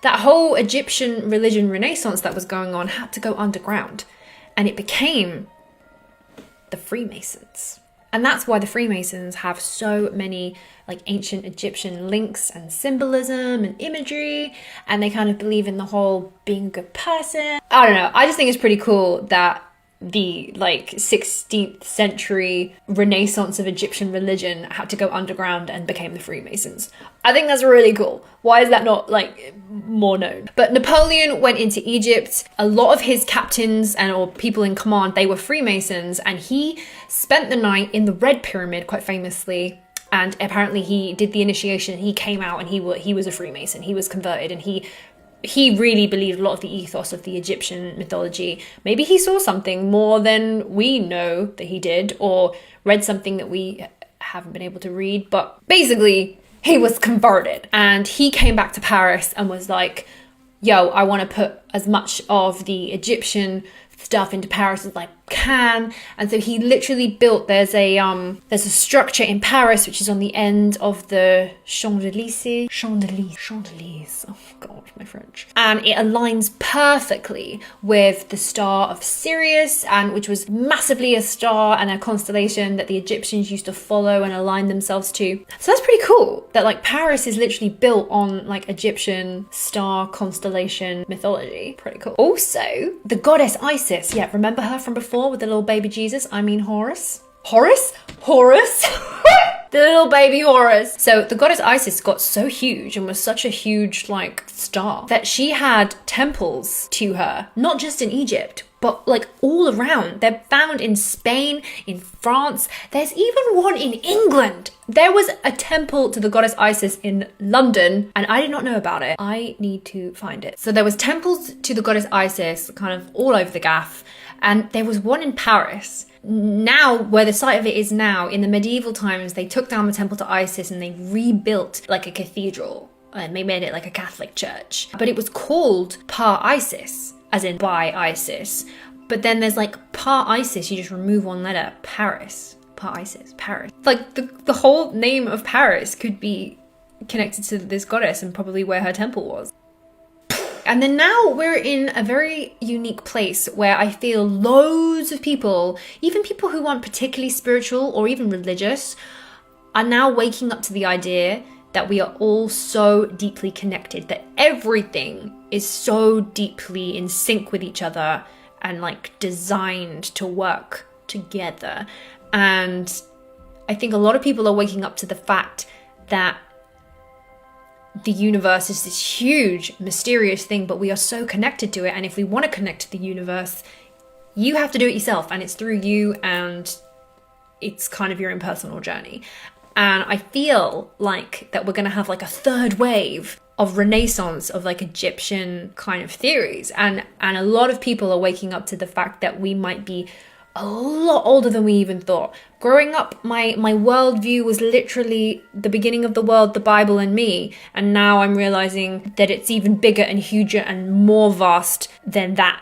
that whole Egyptian religion renaissance that was going on had to go underground, and it became the Freemasons. And that's why the Freemasons have so many like ancient Egyptian links and symbolism and imagery, and they kind of believe in the whole being a good person. I don't know, I just think it's pretty cool that the like 16th century renaissance of Egyptian religion had to go underground and became the Freemasons. I think that's really cool. Why is that not like more known? But Napoleon went into Egypt. A lot of his captains and or people in command, they were Freemasons, and he spent the night in the Red Pyramid quite famously. And apparently he did the initiation. He came out and he was a Freemason. He was converted, and he really believed a lot of the ethos of the Egyptian mythology. Maybe he saw something more than we know that he did, or read something that we haven't been able to read. But basically, he was converted, and he came back to Paris and was like, yo, I want to put as much of the Egyptian stuff into Paris as I can. And so he literally built, there's a structure in Paris which is on the end of the Champs-Élysées. Oh god, my French. And it aligns perfectly with the star of Sirius, and which was massively a star and a constellation that the Egyptians used to follow and align themselves to. So that's pretty cool that like Paris is literally built on like Egyptian star constellation mythology. Pretty cool. Also, the goddess Isis, yeah, remember her from before with the little baby Jesus? I mean Horus. Horus? The little baby Horus. So the goddess Isis got so huge and was such a huge like star that she had temples to her, not just in Egypt, but like all around. They're found in Spain, in France. There's even one in England. There was a temple to the goddess Isis in London, and I did not know about it. I need to find it. So there was temples to the goddess Isis kind of all over the gaff, and there was one in Paris. Now, where the site of it is now, in the medieval times, they took down the temple to Isis and they rebuilt like a cathedral, and they made it like a Catholic church. But it was called Par Isis, as in by Isis. But then there's like Par Isis, you just remove one letter, Paris. Par Isis, Paris. Like the whole name of Paris could be connected to this goddess and probably where her temple was. And then now we're in a very unique place where I feel loads of people, even people who aren't particularly spiritual or even religious, are now waking up to the idea that we are all so deeply connected, that everything is so deeply in sync with each other and like designed to work together. And I think a lot of people are waking up to the fact that the universe is this huge, mysterious thing, but we are so connected to it. And if we want to connect to the universe, you have to do it yourself, and it's through you, and it's kind of your own personal journey. And I feel like that we're going to have like a third wave of renaissance of like Egyptian kind of theories. And a lot of people are waking up to the fact that we might be a lot older than we even thought. Growing up, my worldview was literally the beginning of the world, the Bible, and me. And now I'm realizing that it's even bigger and huger and more vast than that.